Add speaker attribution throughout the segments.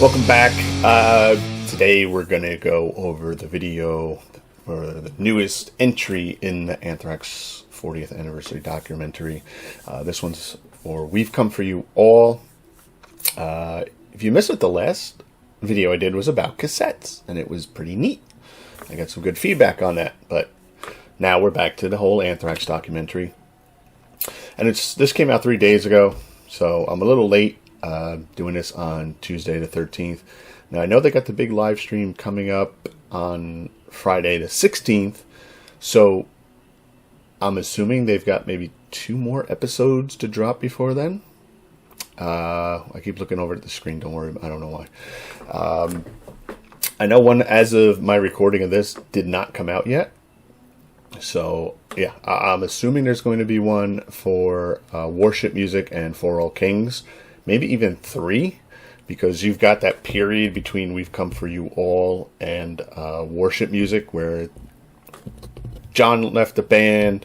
Speaker 1: Welcome back. Today we're going to go over the video or the newest entry in the Anthrax 40th anniversary documentary. This one's for We've Come For You All. If you missed it, the last video I did was about cassettes, and it was pretty neat. I got some good feedback on that, but now we're back to the whole Anthrax documentary. And this came out 3 days ago, so I'm a little late. Doing this on Tuesday the 13th. Now, I know they got the big live stream coming up on Friday the 16th, so I'm assuming they've got maybe 2 more episodes to drop before then. I keep looking over at the screen, don't worry, I don't know why. I know one, as of my recording of this, did not come out yet. So, yeah, I'm assuming there's going to be one for Worship Music and For All Kings. Maybe even 3, because you've got that period between We've Come For You All and Worship Music, where John left the band,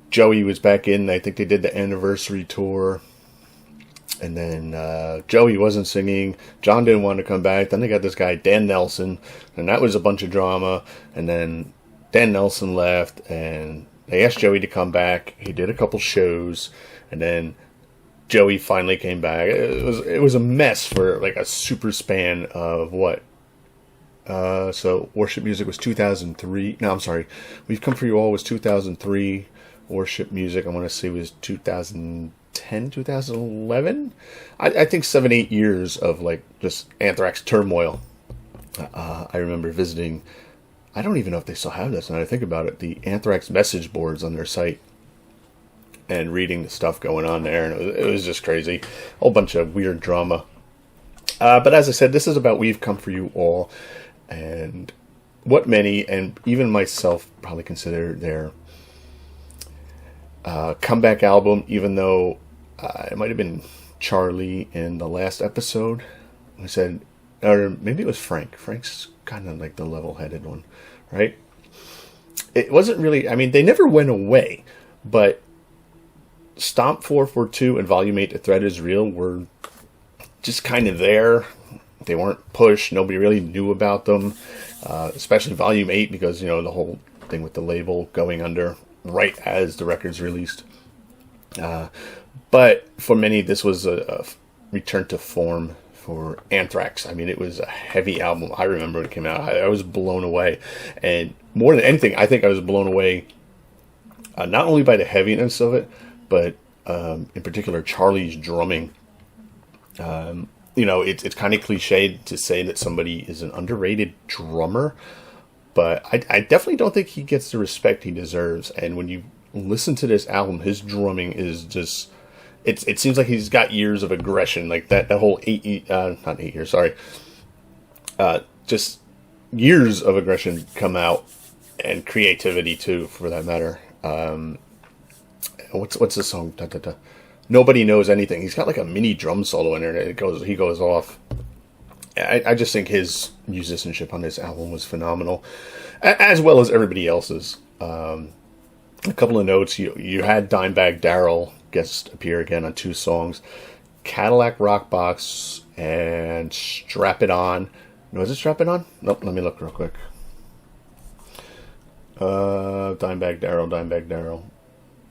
Speaker 1: Joey was back in. I think they did the anniversary tour, and then Joey wasn't singing, John didn't want to come back, then they got this guy Dan Nelson, and that was a bunch of drama, and then Dan Nelson left, and they asked Joey to come back. He did a couple shows, and then Joey finally came back. It was a mess for like a super span of what? So Worship Music was 2003. No, I'm sorry. We've Come For You All was 2003. Worship Music, I want to say, was 2010, 2011. I think 7-8 years of like just Anthrax turmoil. I remember visiting. I don't even know if they still have this. Now I think about it, the Anthrax message boards on their site, and reading the stuff going on there, and it was just crazy. A whole bunch of weird drama. But as I said, this is about We've Come For You All, and what many, and even myself, probably consider their comeback album, even though it might have been Charlie in the last episode. I said, or maybe it was Frank. Frank's kind of like the level-headed one, right? It wasn't really, I mean, they never went away, but Stomp 442 and Volume 8, The Threat Is Real, were just kind of there. They weren't pushed. Nobody really knew about them, especially Volume 8, because, you know, the whole thing with the label going under right as the record's released. But for many, this was a return to form for Anthrax. I mean, it was a heavy album. I remember when it came out. I was blown away. And more than anything, I think I was blown away not only by the heaviness of it, but in particular, Charlie's drumming. You know, it's kind of cliched to say that somebody is an underrated drummer, but I definitely don't think he gets the respect he deserves. And when you listen to this album, his drumming is just, it seems like he's got years of aggression, like that whole not 8 years, sorry. Just years of aggression come out, and creativity too, for that matter. What's the song? Da, da, da. Nobody Knows Anything. He's got like a mini drum solo in there, and he goes off. I just think his musicianship on this album was phenomenal, as well as everybody else's. A couple of notes: you had Dimebag Darrell guest appear again on 2 songs, Cadillac Rockbox and Strap It On. No, is it Strap It On? Nope. Let me look real quick. Dimebag Darrell.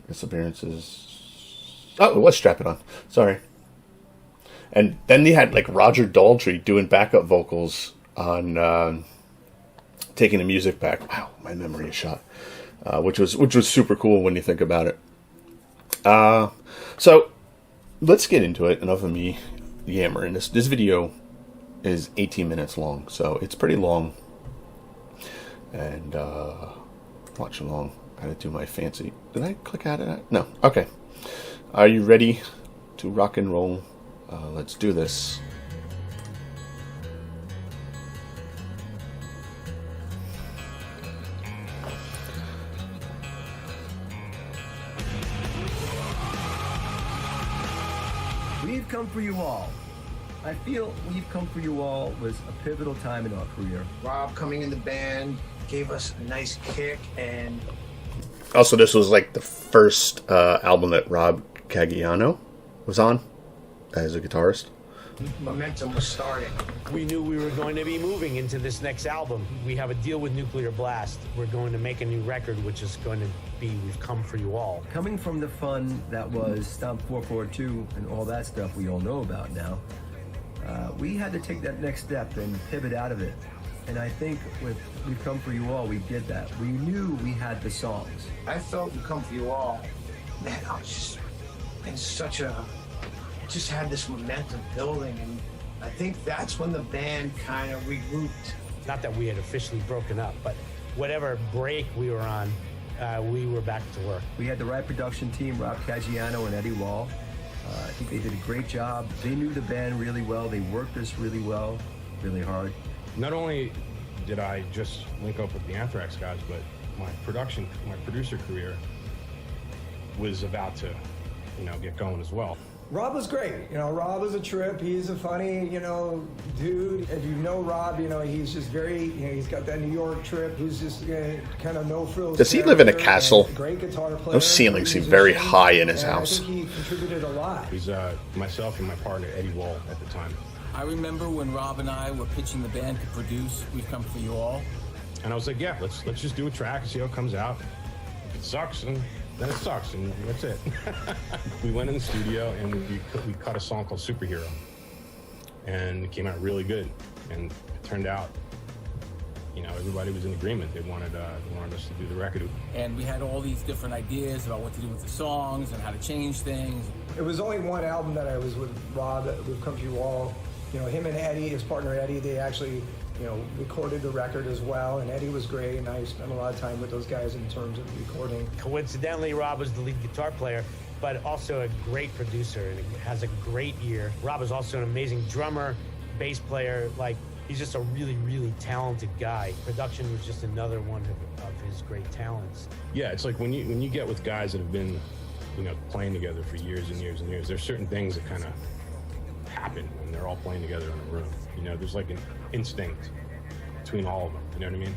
Speaker 1: His appearances. Oh, it was Strap It On. Sorry. And then they had like Roger Daltrey doing backup vocals on Taking the Music Back. Wow, my memory is shot. Which was super cool when you think about it. So let's get into it. Enough of me yammering. This video is 18 minutes long, so it's pretty long. And watch along. Gotta do my fancy. Did I click out of that? No. Okay. Are you ready to rock and roll? Let's do this.
Speaker 2: We've Come For You All. I feel We've Come For You All was a pivotal time in our career.
Speaker 3: Rob coming in the band gave us a nice kick, and
Speaker 1: also this was like the first album that Rob Caggiano was on as a guitarist.
Speaker 3: momentum was starting.
Speaker 4: We knew we were going to be moving into this next album. We have a deal with Nuclear Blast. We're going to make a new record, which is going to be We've Come For You All.
Speaker 2: Coming from the fun that was Stomp 442 and all that stuff we all know about now, we had to take that next step and pivot out of it. And I think with We've Come For You All, we did that. We knew we had the songs.
Speaker 3: I felt We've Come For You All. Man, I was just in such a, just had this momentum building, and I think that's when the band kind of regrouped.
Speaker 4: Not that we had officially broken up, but whatever break we were on, we were back to work.
Speaker 2: We had the right production team, Rob Caggiano and Eddie Wall. I think they did a great job. They knew the band really well. They worked us really well, really hard.
Speaker 5: Not only did I just link up with the Anthrax guys, but my producer career was about to, get going as well.
Speaker 6: Rob was great. Rob was a trip. He's a funny, dude. If you know Rob, he's just very, he's got that New York trip. He's just kind of no frills.
Speaker 1: Does he live in a castle?
Speaker 6: Great guitar player.
Speaker 1: Those ceilings seem very high in his house.
Speaker 6: I think he contributed a lot.
Speaker 5: He's myself and my partner Eddie Wall at the time.
Speaker 7: I remember when Rob and I were pitching the band to produce We've Come For You All.
Speaker 5: And I was like, yeah, let's just do a track and see how it comes out. If it sucks, then it sucks, and that's it. We went in the studio and we cut a song called Superhero. And it came out really good. And it turned out, everybody was in agreement. They wanted us to do the record.
Speaker 7: And we had all these different ideas about what to do with the songs and how to change things.
Speaker 6: It was only one album that I was with Rob that We've Come To You All. Him and Eddie, his partner Eddie, they actually, recorded the record as well. And Eddie was great, and I spent a lot of time with those guys in terms of recording.
Speaker 4: Coincidentally, Rob was the lead guitar player, but also a great producer, and has a great ear. Rob is also an amazing drummer, bass player. He's just a really, really talented guy. Production was just another one of his great talents.
Speaker 5: Yeah, it's like when you get with guys that have been, playing together for years and years and years, there's certain things that kind of happen when they're all playing together in a room. There's like an instinct between all of them, you know what I mean?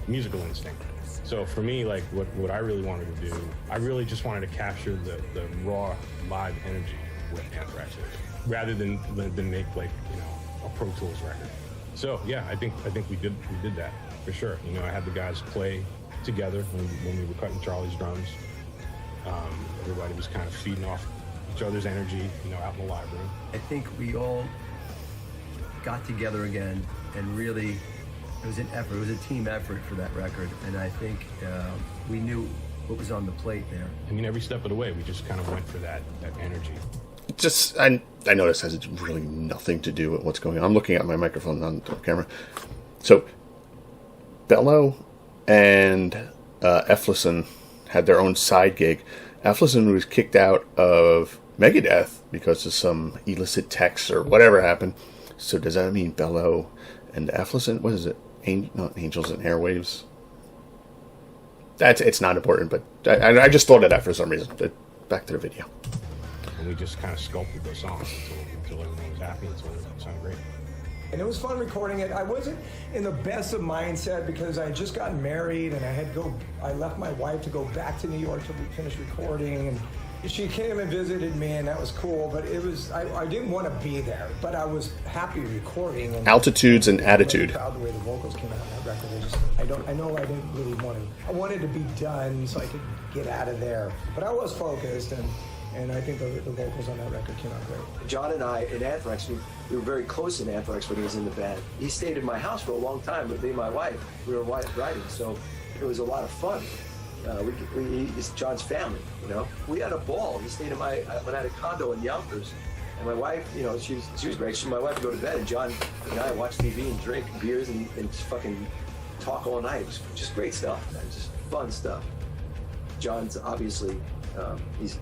Speaker 5: Musical instinct. So for me, what I really wanted to do, I really just wanted to capture the raw live energy with Anthrax is, rather than make a Pro Tools record. So yeah, I think we did that for sure. I had the guys play together when we were cutting Charlie's drums. Everybody was kind of feeding off each other's energy, out in the live room.
Speaker 2: I think we all got together again, and really, it was an effort. It was a team effort for that record, and I think we knew what was on the plate there.
Speaker 5: Every step of the way, we just kind of went for that energy.
Speaker 1: I know this has really nothing to do with what's going on. I'm looking at my microphone on the camera. So, Bello and Eflison had their own side gig. Eflison was kicked out of Megadeth because of some illicit texts or whatever happened. So does that mean Bello and Eflison, what is it? Not Angels and Airwaves? It's not important, but I just thought of that for some reason. Back to the video.
Speaker 5: And we just kind of sculpted those songs until everyone was happy, until it sounded great.
Speaker 6: And it was fun recording it. I wasn't in the best of mindset because I had just gotten married, and I left my wife to go back to New York to finish recording, and she came and visited me, and that was cool, but I didn't want to be there, but I was happy recording. And
Speaker 1: Altitudes and Attitude.
Speaker 6: I'm proud the way the vocals came out on that record. I know I didn't really want to. I wanted to be done so I could get out of there, but I was focused, and I think the vocals on that record came out great.
Speaker 8: John and I in Anthrax, we were very close in Anthrax when he was in the band. He stayed in my house for a long time with me and my wife. We were writing, so it was a lot of fun. He's John's family, We had a ball. He stayed when I had a condo in Yonkers, and my wife, she was great. So my wife would go to bed, and John and I watch TV and drink beers and just fucking talk all night. It was just great stuff, man. Just fun stuff. John's obviously,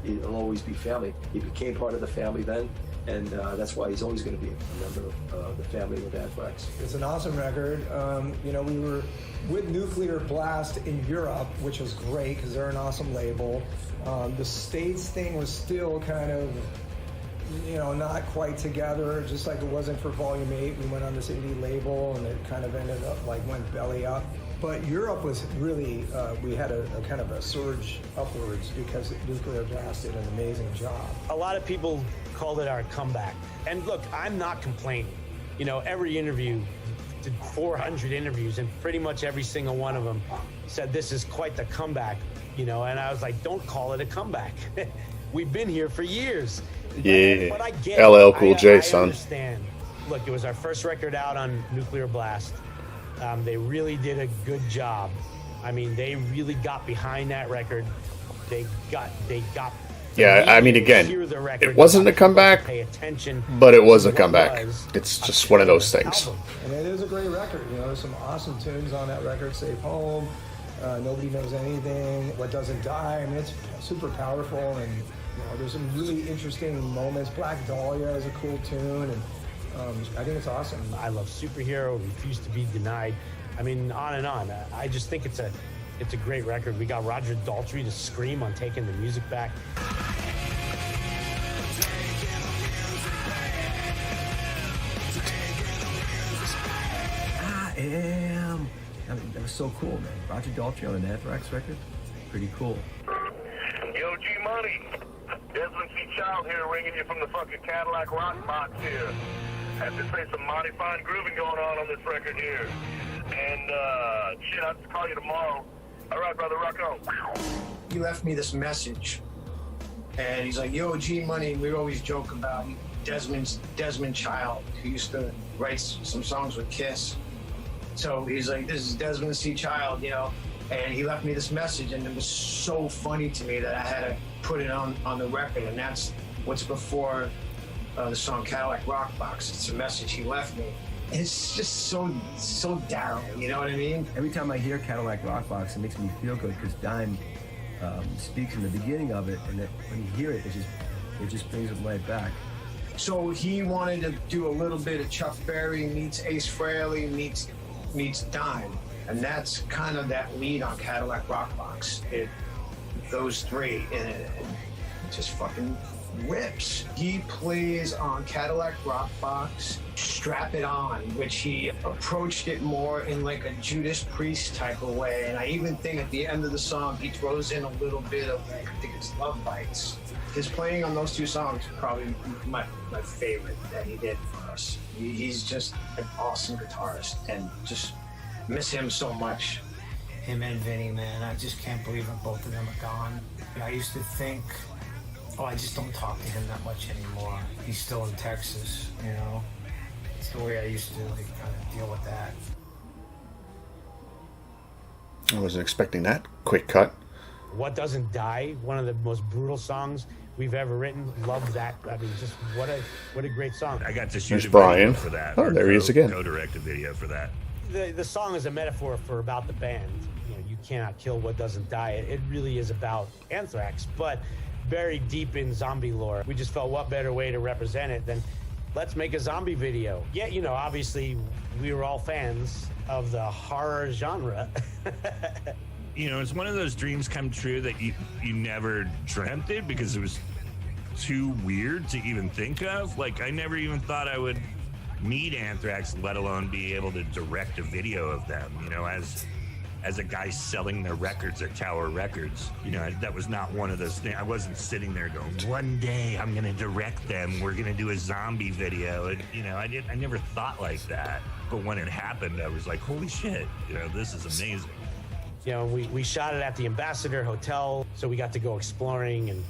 Speaker 8: he'll always be family. He became part of the family then, and that's why he's always going to be a member of the family with Anthrax.
Speaker 6: It's an awesome record. We were with Nuclear Blast in Europe, which was great because they're an awesome label. The States thing was still kind of, not quite together, just like it wasn't for Volume 8. We went on this indie label, and it kind of ended up went belly up. But Europe was really, we had a kind of a surge upwards because Nuclear Blast did an amazing job.
Speaker 4: A lot of people called it our comeback. And look, I'm not complaining. You know, every interview, did 400 interviews, and pretty much every single one of them said this is quite the comeback, you know, and I was like, don't call it a comeback. We've been here for years.
Speaker 1: Yeah,
Speaker 4: but I get
Speaker 1: LL Cool J,
Speaker 4: I
Speaker 1: son.
Speaker 4: understand. Look, it was our first record out on Nuclear Blast. They really did a good job. I mean, they really got behind that record. They got.
Speaker 1: Yeah, I mean, again,
Speaker 4: hear the record,
Speaker 1: it wasn't a comeback,
Speaker 4: pay attention,
Speaker 1: but it was a
Speaker 4: to what
Speaker 1: comeback.
Speaker 4: was
Speaker 1: It's just one of those things.
Speaker 4: album.
Speaker 6: And it is a great record. You know, there's some awesome tunes on that record. Safe Home, Nobody Knows Anything, What Doesn't Die. I mean, it's super powerful, and you know, there's some really interesting moments. Black Dahlia is a cool tune, and I think it's awesome.
Speaker 4: I love Superhero, Refuse to Be Denied. I mean, on and on. I just think it's a great record. We got Roger Daltrey to scream on Taking the Music Back.
Speaker 2: That was so cool, man. Roger Daltrey on an Anthrax record, pretty cool.
Speaker 9: Yo, G Money, Desmond C. Child here, ringing you from the fucking Cadillac Rock Box here. Have to say some mighty fine grooving going on this record here. And shit, I'll just call you tomorrow. All right, brother, rock on.
Speaker 3: He left me this message, and he's like, "Yo, G Money." We always joke about Desmond Child, who used to write some songs with Kiss. So he's like, "This is Desmond C. Child," you know, and he left me this message, and it was so funny to me that I had to put it on the record, and that's what's before the song Cadillac Rock Box. It's a message he left me. It's just so down, you know what I mean?
Speaker 2: Every time I hear Cadillac Rock Box, it makes me feel good because Dime speaks in the beginning of it, and when you hear it, it just brings it right back.
Speaker 3: So he wanted to do a little bit of Chuck Berry meets Ace Frehley meets Dime, and that's kind of that lead on Cadillac Rock Box. Those three, and it just fucking rips. He plays on Cadillac Rock Box, Strap It On, which he approached it more in like a Judas Priest type of way, and I even think at the end of the song he throws in a little bit of like, I think it's Love Bites. His playing on those two songs is probably my favorite that he did for us. He's just an awesome guitarist, and just miss him so much.
Speaker 10: Him and Vinny, man, I just can't believe that both of them are gone. I used to think, I just don't talk to him that much anymore. He's still in Texas, you know? It's the way I used to like kind of deal with that.
Speaker 1: I wasn't expecting that quick cut.
Speaker 4: What Doesn't Die, one of the most brutal songs we've ever written. Love that. I mean, just what a great song.
Speaker 11: I got to shoot
Speaker 1: There's
Speaker 11: a
Speaker 1: Brian.
Speaker 11: video for that.
Speaker 1: Oh, there he is again.
Speaker 11: Go-direct a video for that.
Speaker 4: The song is a metaphor for about the band. You know, you cannot kill what doesn't die. It really is about Anthrax, but buried deep in zombie lore. We just felt what better way to represent it than let's make a zombie video. Yeah, you know, obviously we were all fans of the horror genre.
Speaker 11: You know, it's one of those dreams come true that you never dreamt it because it was too weird to even think of. Like, I never even thought I would meet Anthrax, let alone be able to direct a video of them, you know, as a guy selling their records at Tower Records. You know, that was not one of those things. I wasn't sitting there going, one day I'm going to direct them. We're going to do a zombie video. And, you know, I never thought like that. But when it happened, I was like, holy shit, you know, this is amazing.
Speaker 4: You know, we shot it at the Ambassador Hotel, so we got to go exploring, and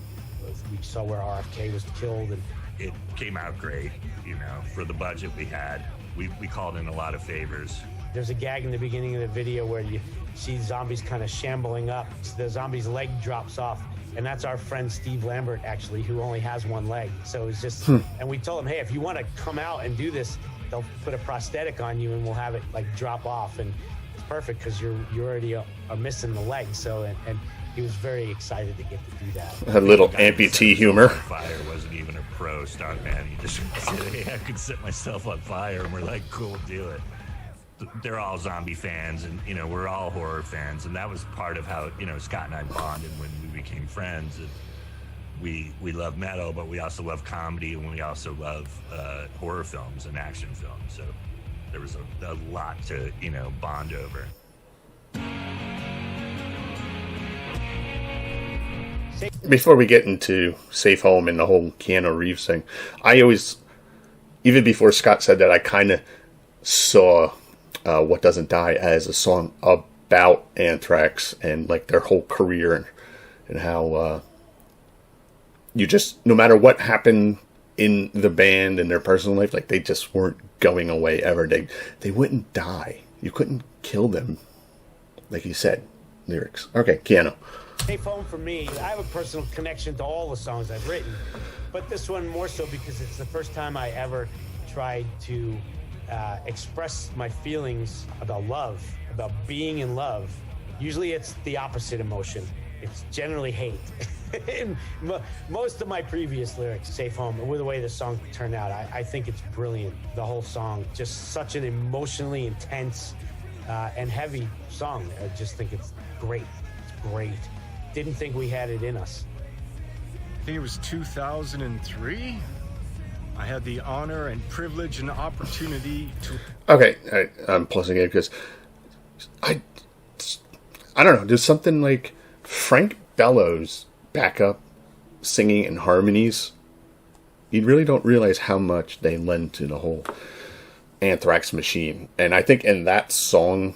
Speaker 4: we saw where RFK was killed. And
Speaker 11: it came out great, you know, for the budget we had. We called in a lot of favors.
Speaker 4: There's a gag in the beginning of the video where you see zombies kind of shambling up. The zombie's leg drops off, and that's our friend Steve Lambert, actually, who only has one leg. So it's just, and we told him, hey, if you want to come out and do this, they'll put a prosthetic on you and we'll have it like drop off. And it's perfect because you already are missing the leg. So, and he was very excited to get to do that.
Speaker 1: A little amputee humor.
Speaker 11: Fire wasn't even a pro stuntman. He just said, hey, I could set myself on fire. And we're like, cool, do it. They're all zombie fans, and, you know, we're all horror fans. And that was part of how, you know, Scott and I bonded when we became friends. And we love metal, but we also love comedy, and we also love horror films and action films. So there was a lot to, you know, bond over.
Speaker 1: Before we get into Safe Home and the whole Keanu Reeves thing, I always, even before Scott said that, I kind of saw What Doesn't Die as a song about Anthrax and like their whole career and how you just, no matter what happened in the band and their personal life, like they just weren't going away ever. They wouldn't die. You couldn't kill them, like you said. Lyrics. Okay, Keanu.
Speaker 4: Safe Home for me, I have a personal connection to all the songs I've written, but this one more so because it's the first time I ever tried to express my feelings about love, about being in love. Usually it's the opposite emotion. It's generally hate. Most of my previous lyrics, Safe Home, with the way the song turned out, I think it's brilliant. The whole song, just such an emotionally intense and heavy song. I just think it's great. It's great. Didn't think we had it in us.
Speaker 12: I think it was 2003. I had the honor and privilege and opportunity to...
Speaker 1: Okay, I'm plusing it because I don't know, there's something like Frank Bellows backup singing in harmonies. You really don't realize how much they lend to the whole Anthrax machine. And I think in that song,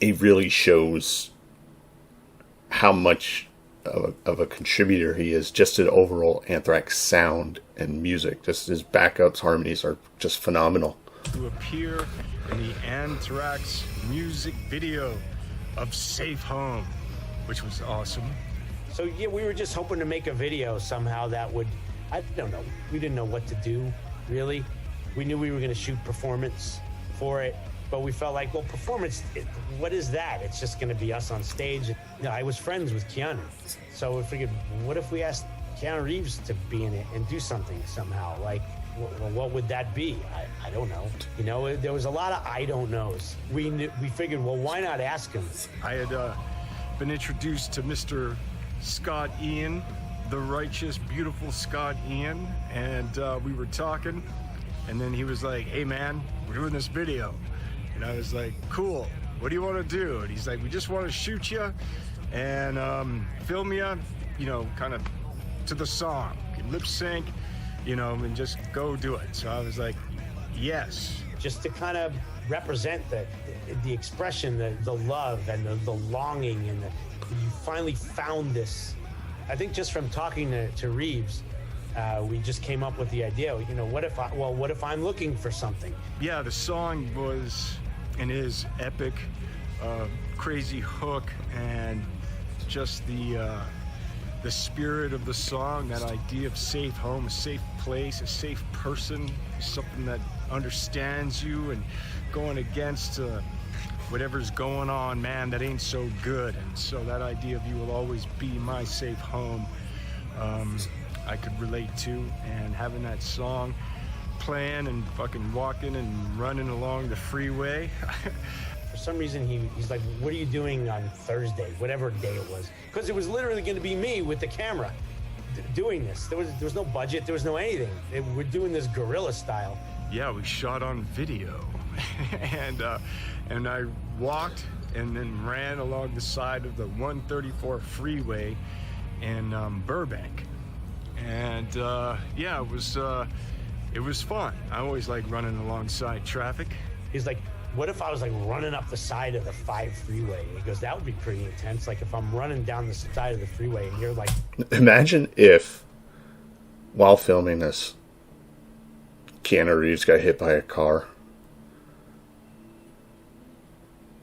Speaker 1: it really shows how much of a contributor he is just to the overall Anthrax sound and music. Just his backups, harmonies are just phenomenal.
Speaker 12: To appear in the Anthrax music video of Safe Home, which was awesome.
Speaker 4: So yeah, we were just hoping to make a video somehow that would, I don't know, we didn't know what to do, really. We knew we were going to shoot performance for it, but we felt like, well, performance, what is that? It's just going to be us on stage. You know, I was friends with Keanu, so we figured, what if we asked Keanu Reeves to be in it and do something somehow? Like, well, what would that be? I don't know. You know, there was a lot of I don't knows. We figured, well, why not ask him?
Speaker 12: I had been introduced to Mr. Scott Ian, the righteous, beautiful Scott Ian, and we were talking, and then he was like, hey man, we're doing this video. And I was like, cool, what do you want to do? And he's like, we just want to shoot you and film you, you know, kind of to the song, lip sync, you know, and just go do it. So I was like, yes.
Speaker 4: Just to kind of represent the expression, the love and the longing, and you finally found this. I think just from talking to Reeves, we just came up with the idea, you know, what if I'm looking for something?
Speaker 12: Yeah, the song was and is epic, crazy hook, and just the spirit of the song, that idea of safe home, a safe place, a safe person, something that understands you, and going against whatever's going on, man, that ain't so good. And so that idea of you will always be my safe home, I could relate to, and having that song playing and fucking walking and running along the freeway.
Speaker 4: For some reason, he's like, what are you doing on Thursday, whatever day it was? Because it was literally going to be me with the camera doing this. There was no budget, there was no anything. We're doing this guerrilla style.
Speaker 12: Yeah, we shot on video. and I walked and then ran along the side of the 134 freeway in Burbank. And yeah, it was fun. I always like running alongside traffic.
Speaker 4: He's like, what if I was like running up the side of the 5 freeway? He goes, that would be pretty intense. Like if I'm running down the side of the freeway and you're like...
Speaker 1: Imagine if, while filming this, Keanu Reeves got hit by a car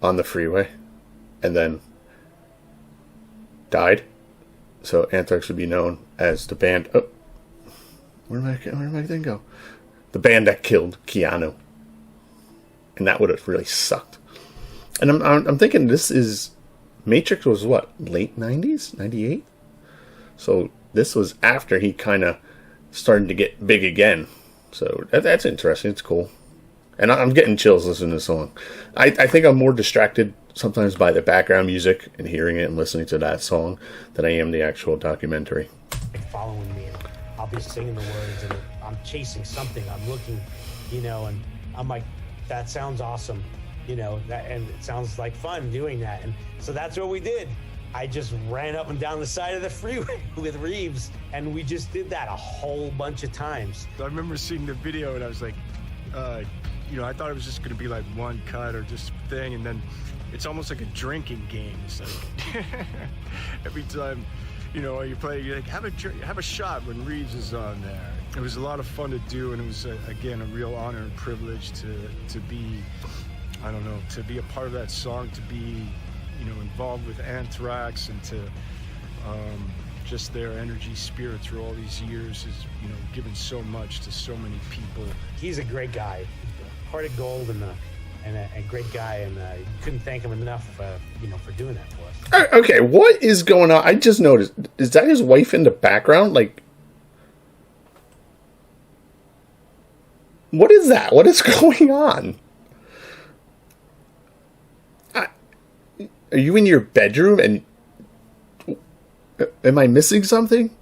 Speaker 1: on the freeway and then died. So Anthrax would be known as the band... Oh, where did my thing go? The band that killed Keanu. And that would have really sucked. And I'm thinking this is... Matrix was what? Late 90s? 98? So this was after he kind of started to get big again. So that's interesting. It's cool. And I'm getting chills listening to the song. I think I'm more distracted sometimes by the background music and hearing it and listening to that song than I am the actual documentary.
Speaker 4: Following me, and I'll be singing the words, and I'm chasing something. I'm looking, you know, and I'm like, that sounds awesome, you know, and it sounds like fun doing that. And so that's what we did. I just ran up and down the side of the freeway with Reeves, and we just did that a whole bunch of times.
Speaker 12: I remember seeing the video and I was like, you know, I thought it was just going to be like one cut or just thing, and then it's almost like a drinking game. It's like every time, you know, you play, you're like, have a shot when Reeves is on there. It was a lot of fun to do, and it was again a real honor and privilege to be, I don't know, to be a part of that song, to be, you know, involved with Anthrax, and to just their energy, spirit through all these years is, you know, given so much to so many people.
Speaker 4: He's a great guy, hearted gold, and a great guy, and couldn't thank him enough, you know, for doing that for us.
Speaker 1: Okay, what is going on? I just noticed. Is that his wife in the background? Like, what is that? What is going on? Are you in your bedroom and am I missing something?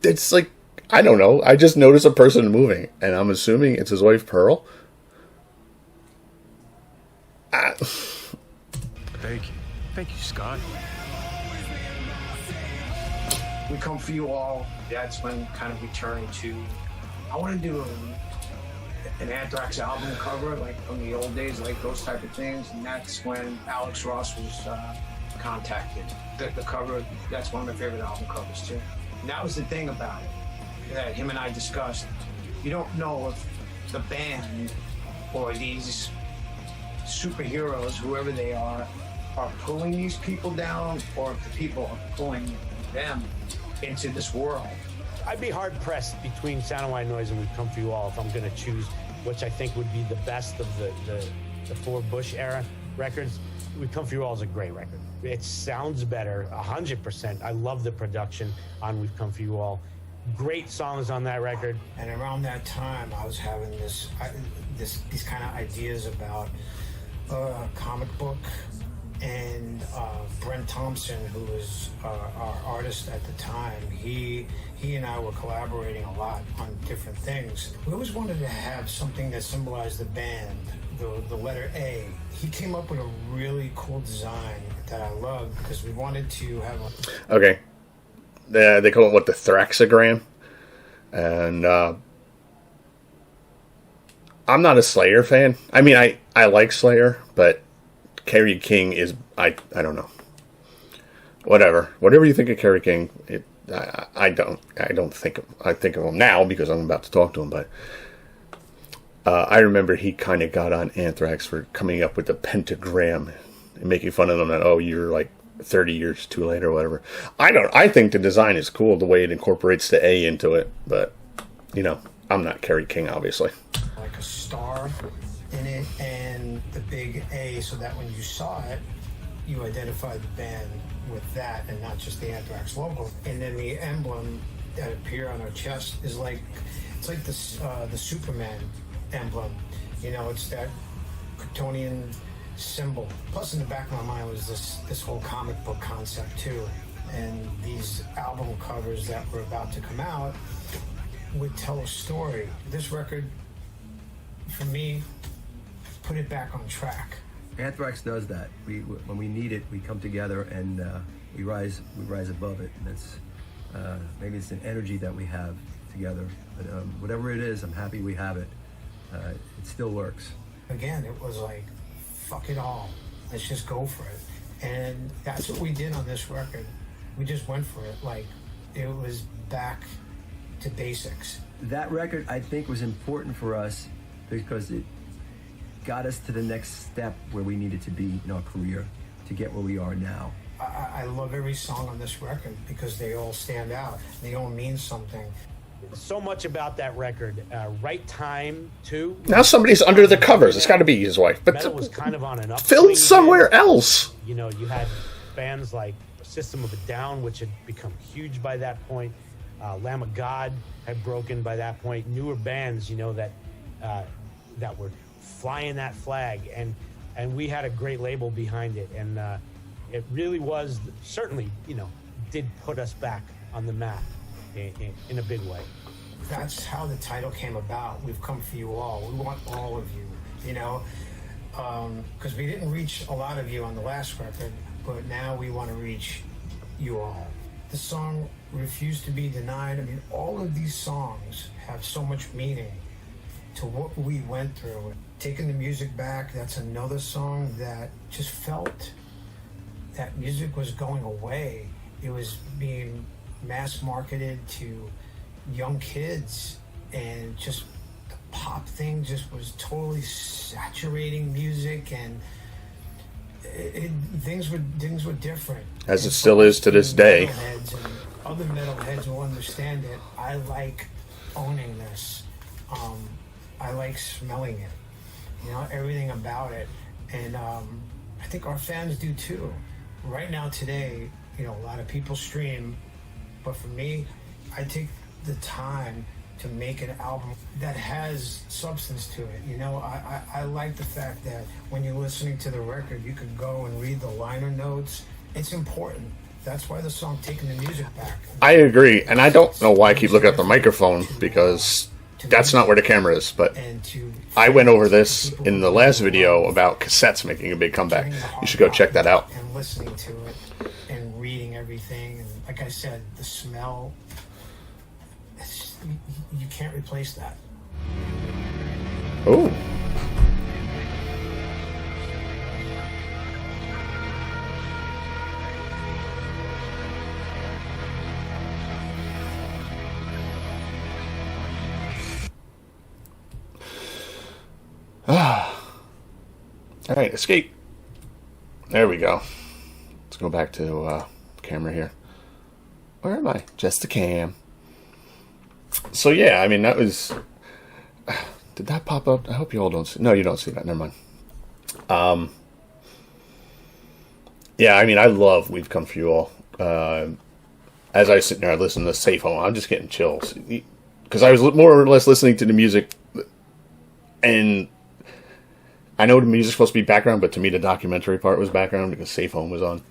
Speaker 1: It's like, I don't know. I just noticed a person moving, and I'm assuming it's his wife, Pearl.
Speaker 12: Thank you. Thank you, Scott.
Speaker 3: We Come For You All, that's when kind of we turn to, I want to do an Anthrax album cover, like from the old days, like those type of things. And that's when Alex Ross was contacted. The cover, that's one of my favorite album covers too. And that was the thing about it that him and I discussed. You don't know if the band or these superheroes, whoever they are pulling these people down, or if the people are pulling them into this world.
Speaker 4: I'd be hard pressed between Sound of White Noise and We've Come For You All if I'm going to choose which I think would be the best of the four Bush era records. We've Come For You All is a great record. It sounds better, 100%. I love the production on We've Come For You All. Great songs on that record.
Speaker 10: And around that time, I was having these kind of ideas about a comic book, and Brent Thompson, who was our artist at the time, he and I were collaborating a lot on different things. We always wanted to have something that symbolized the band, the letter A. He came up with a really cool design that I loved because we wanted to have a...
Speaker 1: Okay. They call it, what, the Thraxogram? And I'm not a Slayer fan. I mean, I like Slayer, but Kerry King is, I don't know. Whatever you think of Kerry King, I don't think I think of him now because I'm about to talk to him, but I remember he kind of got on Anthrax for coming up with the pentagram and making fun of them that, oh, you're like 30 years too late or whatever. I think the design is cool, the way it incorporates the A into it, but you know, I'm not Kerry King, obviously.
Speaker 10: Like a star in it and the big A, so that when you saw it, you identified the band with that and not just the Anthrax logo. And then the emblem that appear on our chest is like, it's like the Superman emblem. You know, it's that Kryptonian symbol. Plus in the back of my mind was this whole comic book concept too. And these album covers that were about to come out would tell a story. This record, for me, put it back on track.
Speaker 2: Anthrax does that. When we need it, we come together and we rise above it. And that's maybe it's an energy that we have together. But whatever it is, I'm happy we have it. It still works.
Speaker 10: Again, it was like, fuck it all. Let's just go for it. And that's what we did on this record. We just went for it. Like, it was back to basics.
Speaker 2: That record, I think, was important for us because it got us to the next step where we needed to be in our career to get where we are now.
Speaker 10: I love every song on this record because they all stand out. They all mean something.
Speaker 4: So much about that record. Right time, too.
Speaker 1: Now somebody's under the covers. It's got to be his wife. But
Speaker 4: metal was kind of on an upswing.
Speaker 1: Filmed somewhere else.
Speaker 4: You know, you had bands like System of a Down, which had become huge by that point. Lamb of God had broken by that point. Newer bands, you know, that were flying that flag, and we had a great label behind it, and it really was certainly, you know, did put us back on the map in a big way.
Speaker 10: That's how the title came about. We've come for you all. We want all of you, you know, because we didn't reach a lot of you on the last record. but now we want to reach you all. The song Refuse to Be Denied, I mean, all of these songs have so much meaning to what we went through. Taking the Music Back, that's another song that just felt that music was going away. It was being mass marketed to young kids, and just the pop thing just was totally saturating music, and things were different.
Speaker 1: As it still is to this day.
Speaker 10: Metalheads and other metalheads will understand it. I like owning this. I like smelling it. You know, everything about it. And I think our fans do too. Right now, today, you know, a lot of people stream, but for me, I take the time to make an album that has substance to it. You know, I like the fact that when you're listening to the record, you can go and read the liner notes. It's important. That's why the song Taking the Music Back.
Speaker 1: I agree, and I don't know why I keep looking at the microphone, because that's not where the camera is, but I went over this in the last video about cassettes making a big comeback. You should go check that out.
Speaker 10: And listening to it and reading everything, and like I said, the smell, you can't replace that.
Speaker 1: Oh. All right, escape. There we go. Let's go back to camera here. Where am I? Just a cam. So yeah, I mean, that was... Did that pop up? I hope you all don't see... No, you don't see that. Never mind. Yeah, I mean, I love We've Come For You All. As I was sitting there, I listened to Safe Home. I'm just getting chills. Because I was more or less listening to the music, and I know the music's supposed to be background, but to me the documentary part was background because Safe Home was on.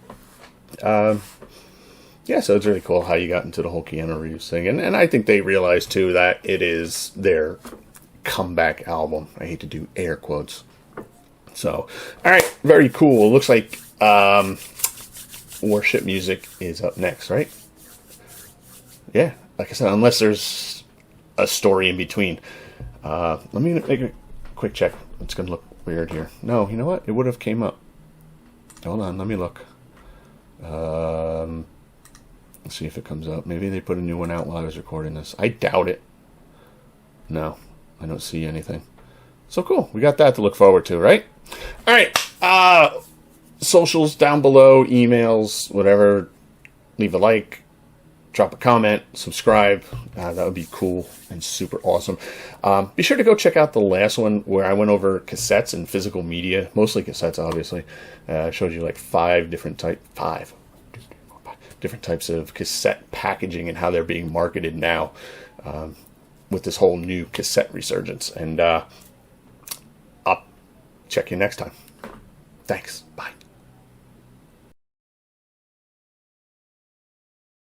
Speaker 1: Yeah, so it's really cool how you got into the whole Keanu Reeves thing. And I think they realized, too, that it is their comeback album. I hate to do air quotes. So, all right, very cool. It looks like Worship Music is up next, right? Yeah, like I said, unless there's a story in between. Let me make a quick check. It's going to look weird here. No, you know what? It would have came up. Hold on, let me look. Let's see if it comes up. Maybe they put a new one out while I was recording this. I doubt it. No, I don't see anything. So cool. We got that to look forward to, right? All right. Socials down below, emails, whatever. Leave a like. Drop a comment, subscribe. That would be cool and super awesome. Be sure to go check out the last one where I went over cassettes and physical media, mostly cassettes, obviously. I showed you like five different types of cassette packaging and how they're being marketed now with this whole new cassette resurgence. And I'll check you next time. Thanks. Bye.